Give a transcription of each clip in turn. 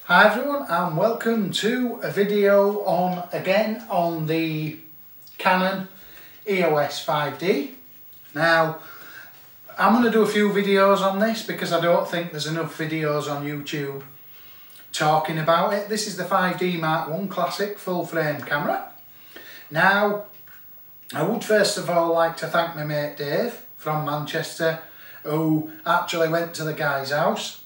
Hi everyone and welcome to a video on the Canon EOS 5D. Now I'm going to do a few videos on this because I don't think there's enough videos on YouTube talking about it. This is the 5D Mark I Classic full frame camera. Now I would first of all like to thank my mate Dave from Manchester, who actually went to the guy's house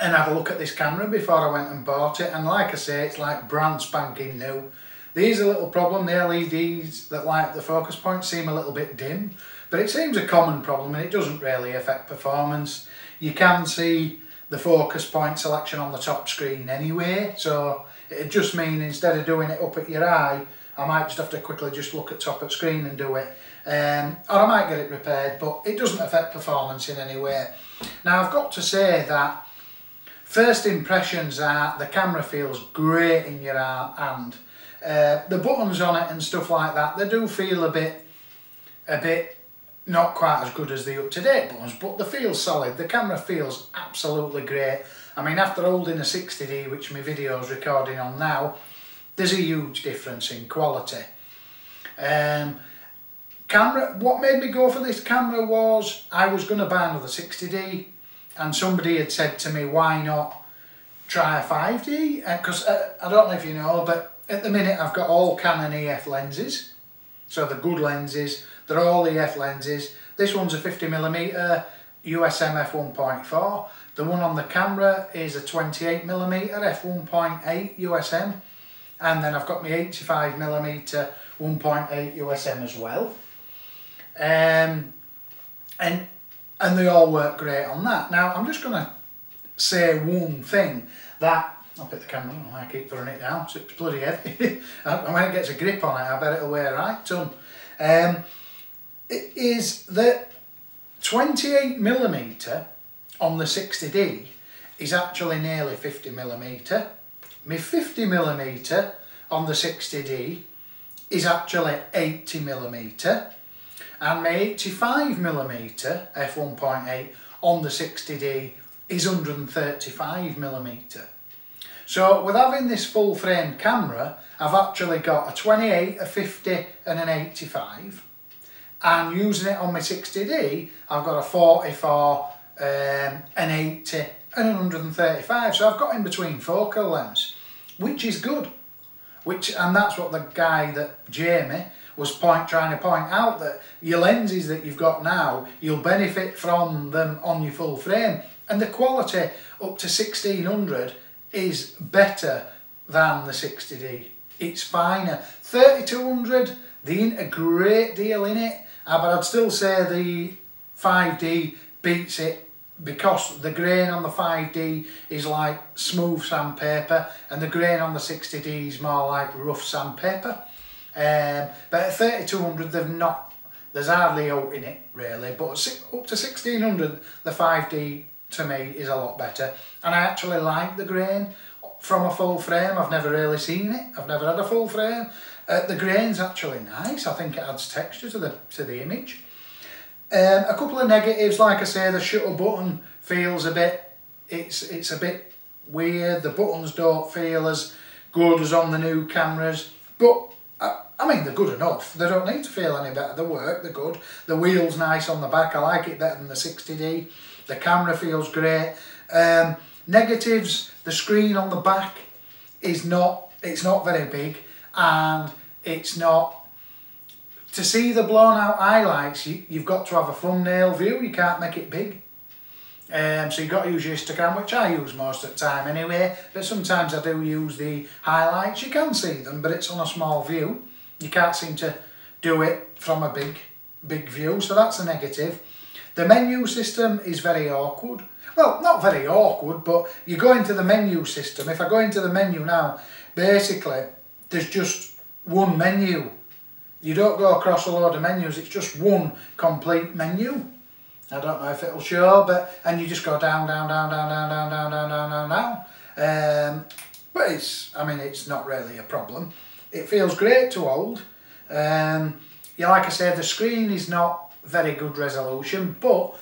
and had a look at this camera before I went and bought it, and like I say, it's like brand spanking new. There is a little problem, the LEDs that light the focus point seem a little bit dim, but it seems a common problem and it doesn't really affect performance. You can see the focus point selection on the top screen anyway, so it'd just mean instead of doing it up at your eye, I might just have to quickly just look at top of screen and do it, or I might get it repaired, but it doesn't affect performance in any way. Now I've got to say that first impressions are the camera feels great in your hand. The buttons on it and stuff like that, they do feel a bit not quite as good as the up-to-date buttons, but they feel solid. The camera feels absolutely great. I mean, after holding a 60D, which my video is recording on now, there's a huge difference in quality. What made me go for this camera was I was going to buy another 60D, and somebody had said to me, why not try a 5D? Because I don't know if you know, but at the minute I've got all Canon EF lenses. So the good lenses, they're all EF lenses. This one's a 50mm USM f1.4. The one on the camera is a 28mm f1.8 USM. And then I've got my 85mm 1.8 USM as well. And they all work great on that. Now I'm just going to say one thing that, I'll put the camera on, I keep throwing it down, so it's bloody heavy. And when it gets a grip on it, I bet it'll weigh a right ton. It is that 28mm on the 60D is actually nearly 50mm. My 50mm on the 60D is actually 80mm. And my 85mm f1.8 on the 60D is 135mm. So with having this full frame camera, I've actually got a 28, a 50 and an 85. And using it on my 60D, I've got a 44, an 80 and an 135. So I've got in between focal lengths, which is good. And that's what the guy, that Jamie, was trying to point out, that your lenses that you've got now, you'll benefit from them on your full frame, and the quality up to 1600 is better than the 60D. It's finer. 3200, there ain't a great deal in it, but I'd still say the 5D beats it, because the grain on the 5D is like smooth sandpaper and the grain on the 60D is more like rough sandpaper. But at 3200 there's hardly out in it really, but up to 1600 the 5D to me is a lot better, and I actually like the grain from a full frame. I've never really seen it, I've never had a full frame. The grain's actually nice. I think it adds texture to the image. A couple of negatives, like I say, the shutter button feels a bit, it's a bit weird. The buttons don't feel as good as on the new cameras, but I mean, they're good enough. They don't need to feel any better. They work, they're good. The wheel's nice on the back. I like it better than the 60D. The camera feels great. Negatives, the screen on the back is it's not very big, and it's not, to see the blown out highlights, you've got to have a thumbnail view. You can't make it big. So you've got to use your Instagram, which I use most of the time anyway, but sometimes I do use the highlights. You can see them, but it's on a small view. You can't seem to do it from a big view, so that's a negative. The menu system is very awkward. Well, not very awkward, but you go into the menu system. If I go into the menu now, basically there's just one menu. You don't go across a load of menus, it's just one complete menu. I don't know if it'll show, and you just go down, down, down, down, down, down, down, down, down, down, down. But I mean, it's not really a problem. It feels great to hold. Yeah, like I said, the screen is not very good resolution, but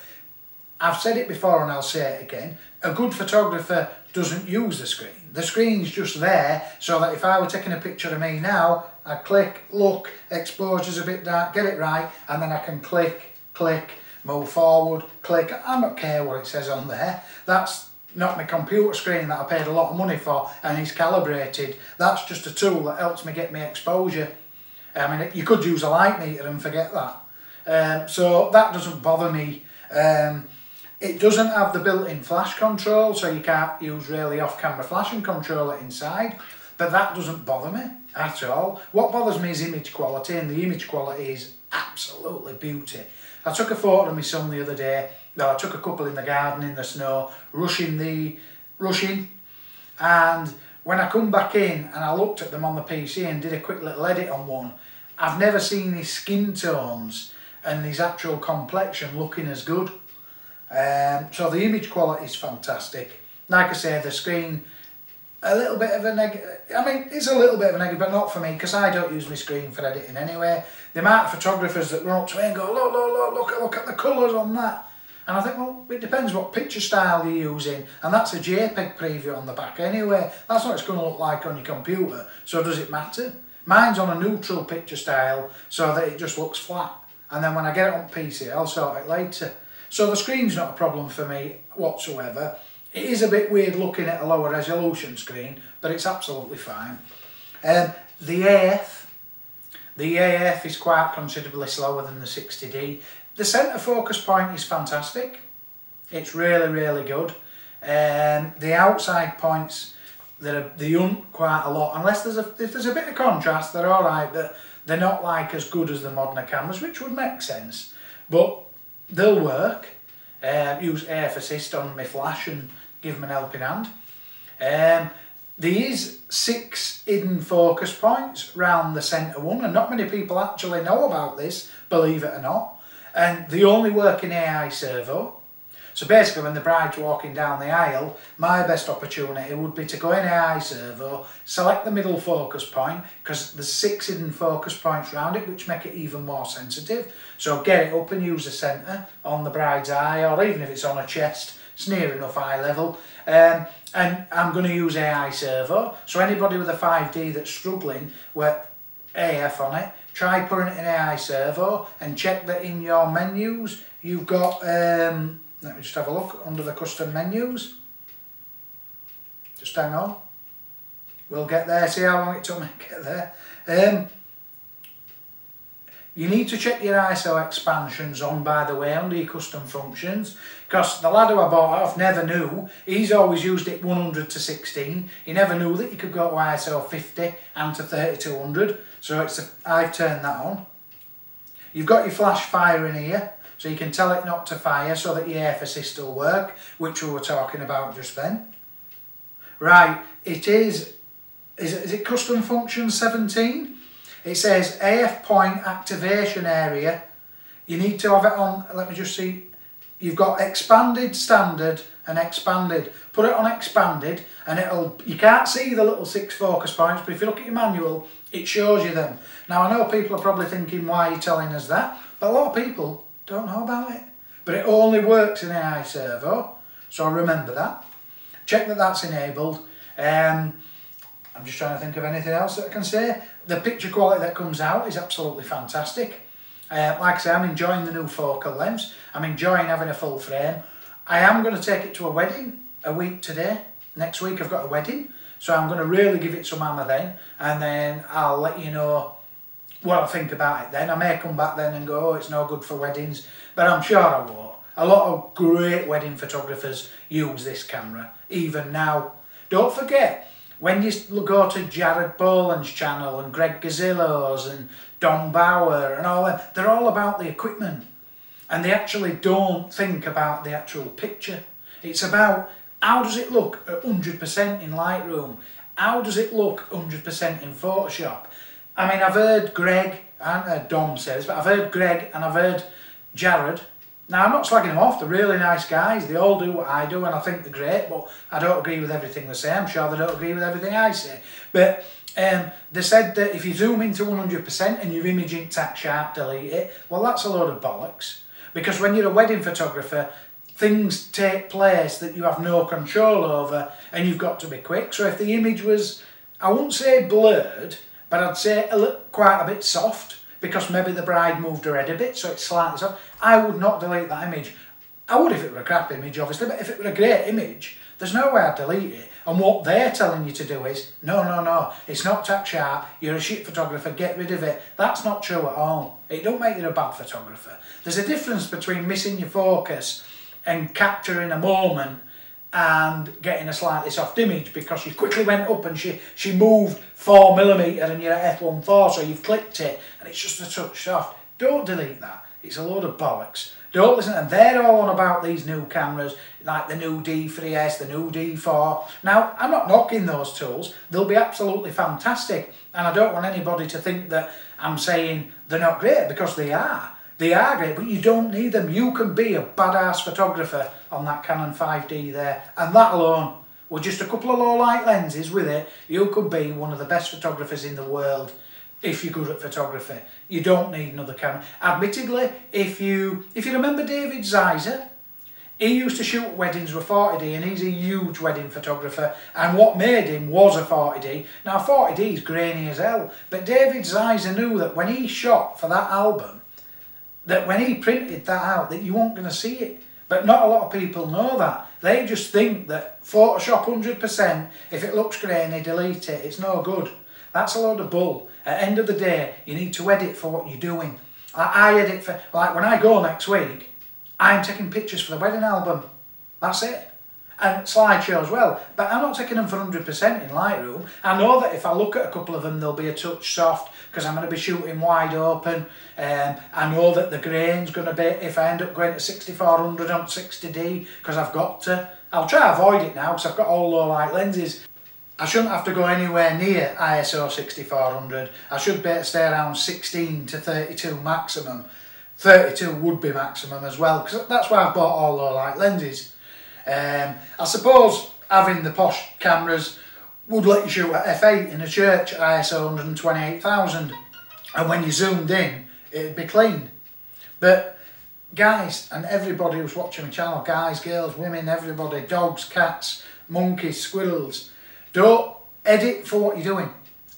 I've said it before and I'll say it again, a good photographer doesn't use the screen. The screen's just there so that if I were taking a picture of me now, I click, look, exposure's a bit dark, get it right, and then I can click, move forward, click. I don't care what it says on there. That's not my computer screen that I paid a lot of money for and it's calibrated. That's just a tool that helps me get my exposure. I mean, you could use a light meter and forget that. So that doesn't bother me. It doesn't have the built-in flash control, so you can't use really off-camera flash and control it inside, but that doesn't bother me at all. What bothers me is image quality, and the image quality is absolutely beauty. I took a photo of my son the other day. Well, I took a couple in the garden in the snow, rushing, and when I come back in and I looked at them on the PC and did a quick little edit on one, I've never seen his skin tones and his actual complexion looking as good. So the image quality is fantastic. Like I say, the screen, a little bit of a negative. I mean, it's a little bit of a negative, but not for me, because I don't use my screen for editing anyway. The amount of photographers that run up to me and go, look at the colours on that. And I think, well, it depends what picture style you're using, and that's a JPEG preview on the back anyway. That's what it's going to look like on your computer, so does it matter? Mine's on a neutral picture style, so that it just looks flat. And then when I get it on PC, I'll sort it later. So the screen's not a problem for me whatsoever. It is a bit weird looking at a lower resolution screen, but it's absolutely fine. The AF is quite considerably slower than the 60D. The centre focus point is fantastic. It's really, really good. The outside points, they hunt quite a lot. Unless if there's a bit of contrast, they're alright, but they're not like as good as the modern cameras, which would make sense. But they'll work. Use AF assist on my flash and give them an helping hand. There is 6 hidden focus points round the centre one, and not many people actually know about this, believe it or not. And they only work in AI servo. So basically when the bride's walking down the aisle, my best opportunity would be to go in AI servo, select the middle focus point, because there's 6 hidden focus points around it, which make it even more sensitive. So get it up and use the centre on the bride's eye, or even if it's on a chest, it's near enough eye level. And I'm going to use AI servo. So anybody with a 5D that's struggling with AF on it, try putting it in AI servo and check that in your menus you've got, let me just have a look under the custom menus. Just hang on. We'll get there, see how long it took me to get there. You need to check your ISO expansions on, by the way, under your custom functions, because the lad who I bought off never knew. He's always used it 100 to 16. He never knew that you could go to ISO 50 and to 3200. So I've turned that on. You've got your flash firing here, so you can tell it not to fire so that your AF assist will work, which we were talking about just then. Right, it is it custom function 17? It says AF point activation area. You need to have it on, let me just see, you've got expanded, standard and expanded. Put it on expanded and you can't see the little 6 focus points, but if you look at your manual, it shows you them. Now I know people are probably thinking, why are you telling us that? But a lot of people don't know about it. But it only works in AI servo, so remember that. Check that that's enabled. I'm just trying to think of anything else that I can say. The picture quality that comes out is absolutely fantastic. Like I say, I'm enjoying the new focal lens. I'm enjoying having a full frame. I am going to take it to a wedding a week today. Next week I've got a wedding. So I'm going to really give it some hammer then. And then I'll let you know what I think about it then. I may come back then and go, oh, it's no good for weddings. But I'm sure I won't. A lot of great wedding photographers use this camera, even now. Don't forget, when you go to Jared Boland's channel and Greg Gazillo's and Don Bauer and all that, they're all about the equipment. And they actually don't think about the actual picture. It's about how does it look at 100% in Lightroom? How does it look 100% in Photoshop? I mean, I've heard Greg, I haven't heard Dom say this, but I've heard Greg and I've heard Jared. Now, I'm not slagging them off, they're really nice guys, they all do what I do and I think they're great, but I don't agree with everything they say. I'm sure they don't agree with everything I say. But they said that if you zoom into 100% and your image ain't tack sharp, delete it. Well, that's a load of bollocks. Because when you're a wedding photographer, things take place that you have no control over, and you've got to be quick. So if the image was, I wouldn't say blurred, but I'd say quite a bit soft, because maybe the bride moved her head a bit, so it's slightly soft, I would not delete that image. I would if it were a crap image, obviously, but if it were a great image, there's no way I'd delete it. And what they're telling you to do is, no, it's not tack sharp, you're a shit photographer, get rid of it. That's not true at all. It don't make you a bad photographer. There's a difference between missing your focus and capturing a moment and getting a slightly soft image because you quickly went up and she moved 4mm and you're at f1.4, so you've clicked it and it's just a touch soft. Don't delete that. It's a load of bollocks. Don't listen, and they're all on about these new cameras, like the new D3S, the new D4. Now, I'm not knocking those tools. They'll be absolutely fantastic. And I don't want anybody to think that I'm saying they're not great, because they are. They are great, but you don't need them. You can be a badass photographer on that Canon 5D there. And that alone, with just a couple of low light lenses with it, you could be one of the best photographers in the world. If you're good at photography, you don't need another camera. Admittedly, if you remember David Zeiser, he used to shoot weddings with 40D, and he's a huge wedding photographer, and what made him was a 40D. Now 40D is grainy as hell, but David Zeiser knew that when he shot for that album, that when he printed that out, that you weren't going to see it. But not a lot of people know that. They just think that Photoshop 100%, if it looks grainy, delete it, it's no good. That's a load of bull. At the end of the day, you need to edit for what you're doing. I edit for, like when I go next week, I'm taking pictures for the wedding album. That's it. And slideshow as well. But I'm not taking them for 100% in Lightroom. I know that if I look at a couple of them, they'll be a touch soft because I'm going to be shooting wide open. I know that the grain's going to be, if I end up going to 6400 on 60D, because I've got to. I'll try to avoid it now because I've got all low light lenses. I shouldn't have to go anywhere near ISO 6400. I should be able to stay around 16 to 32 maximum. 32 would be maximum as well, because that's why I've bought all low light lenses. I suppose having the posh cameras would let you shoot at f8 in a church at ISO 128,000, and when you zoomed in, it'd be clean. But guys, and everybody who's watching my channel, guys, girls, women, everybody, dogs, cats, monkeys, squirrels, don't edit for what you're doing,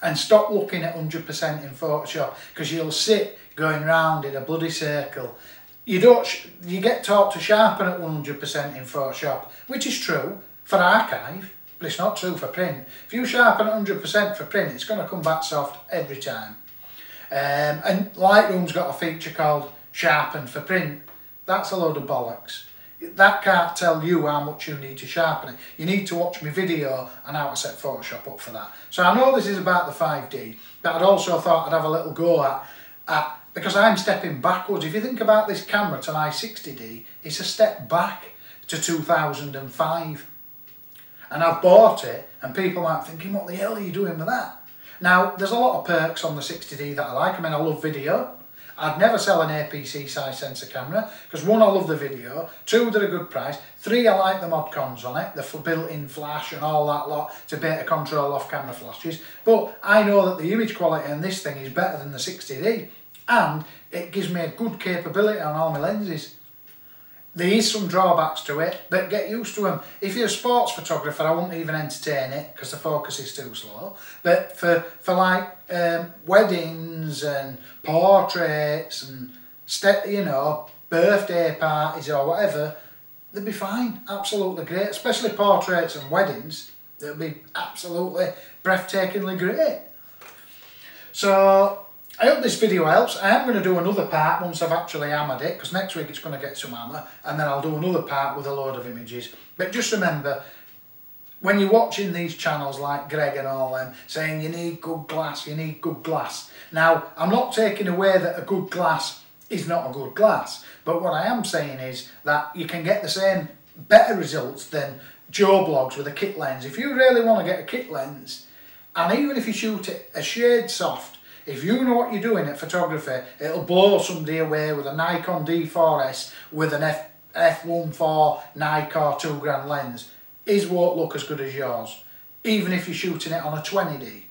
and stop looking at 100% in Photoshop, because you'll sit going round in a bloody circle. You get taught to sharpen at 100% in Photoshop, which is true for archive, but it's not true for print. If you sharpen at 100% for print, it's going to come back soft every time. And Lightroom's got a feature called sharpen for print. That's a load of bollocks. That can't tell you how much you need to sharpen it. You need to watch my video on how to set Photoshop up for that. So I know this is about the 5D, but I'd also thought I'd have a little go at because I'm stepping backwards. If you think about this camera to my 60D, it's a step back to 2005. And I've bought it, and people might be thinking, what the hell are you doing with that? Now, there's a lot of perks on the 60D that I like. I mean, I love video. I'd never sell an APC size sensor camera, because 1, I love the video, 2, they're a good price, 3, I like the mod cons on it, the built-in flash and all that lot to be able to control off-camera flashes. But I know that the image quality on this thing is better than the 60D, and it gives me a good capability on all my lenses. There is some drawbacks to it, but get used to them. If you're a sports photographer, I won't even entertain it because the focus is too slow. But for like weddings and portraits and birthday parties or whatever, they'll be fine. Absolutely great, especially portraits and weddings. They'll be absolutely breathtakingly great. So I hope this video helps. I am going to do another part once I've actually hammered it, because next week it's going to get some hammer, and then I'll do another part with a load of images. But just remember, when you're watching these channels like Greg and all them, saying you need good glass, you need good glass. Now, I'm not taking away that a good glass is not a good glass, but what I am saying is that you can get the same, better results than Joe Blogs with a kit lens. If you really want to get a kit lens, and even if you shoot it a shade soft, if you know what you're doing at photography, it'll blow somebody away with a Nikon D4S with an f1.4 Nikon 2 lens. His won't look as good as yours, even if you're shooting it on a 20D.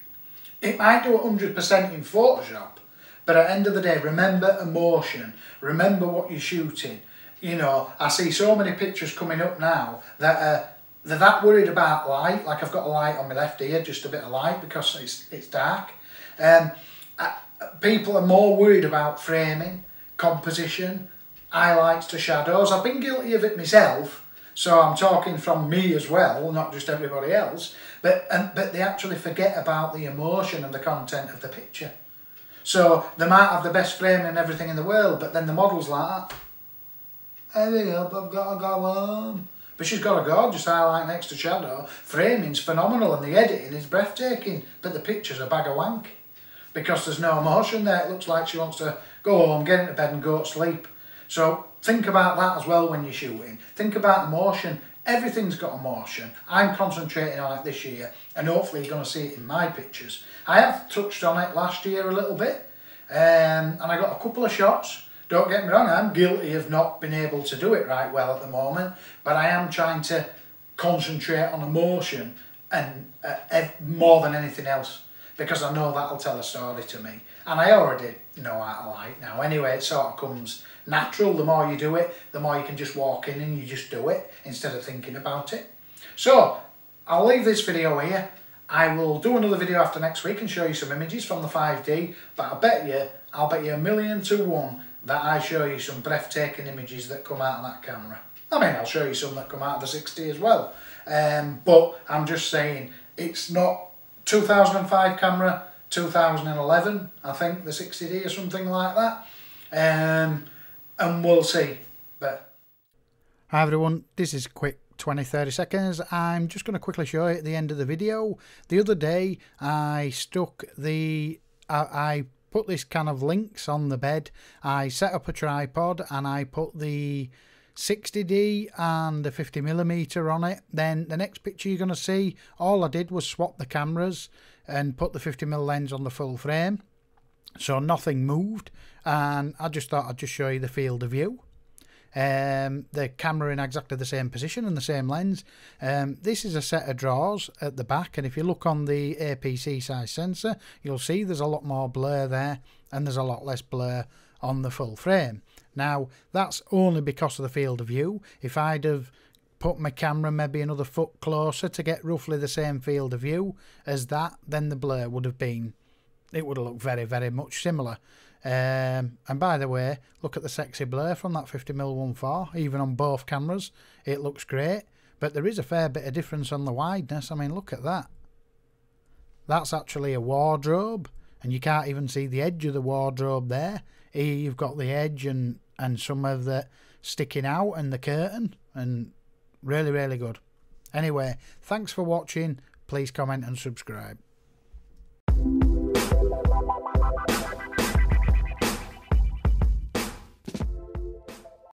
It might do 100% in Photoshop, but at the end of the day, remember emotion, remember what you're shooting. You know, I see so many pictures coming up now that they're that worried about light. Like I've got a light on my left ear, just a bit of light because it's dark. People are more worried about framing, composition, highlights to shadows. I've been guilty of it myself, so I'm talking from me as well, not just everybody else. But they actually forget about the emotion and the content of the picture. So they might have the best framing and everything in the world, but then the model's like that. Hurry up, I've got to go home. But she's got a gorgeous highlight next to shadow. Framing's phenomenal and the editing is breathtaking, but the picture's a bag of wank. Because there's no emotion there. It looks like she wants to go home, get into bed and go to sleep. So think about that as well when you're shooting. Think about emotion. Everything's got emotion. I'm concentrating on it this year and hopefully you're going to see it in my pictures. I have touched on it last year a little bit and I got a couple of shots. Don't get me wrong, I'm guilty of not being able to do it right well at the moment, but I am trying to concentrate on emotion and more than anything else, because I know that'll tell a story to me. And I already know how to light now. Anyway, it sort of comes natural. The more you do it, the more you can just walk in and you just do it instead of thinking about it. So, I'll leave this video here. I will do another video after next week and show you some images from the 5D, but I'll bet you a million to one that I show you some breathtaking images that come out of that camera. I mean, I'll show you some that come out of the 60 as well. But I'm just saying, it's not 2005 camera, 2011, I think, the 60D or something like that. And we'll see. But hi everyone, this is a quick 20-30 seconds. I'm just going to quickly show you at the end of the video. The other day I stuck I put this kind of links on the bed. I set up a tripod and I put the 60D and the 50mm on it. Then the next picture you're going to see, all I did was swap the cameras and put the 50mm lens on the full frame, so nothing moved, and I just thought I'd just show you the field of view. The camera in exactly the same position and the same lens. This is a set of drawers at the back, and if you look on the APC size sensor, you'll see there's a lot more blur there and there's a lot less blur on the full frame. Now that's only because of the field of view. If I'd have put my camera maybe another foot closer to get roughly the same field of view as that, then the blur would have been, it would have looked very, very much similar. And by the way, look at the sexy blur from that 50mm 1.4, even on both cameras. It looks great, but there is a fair bit of difference on the wideness. I mean, look at that. That's actually a wardrobe, and you can't even see the edge of the wardrobe there. Here you've got the edge and some of the sticking out and the curtain, and really, really good. Anyway, thanks for watching. Please comment and subscribe.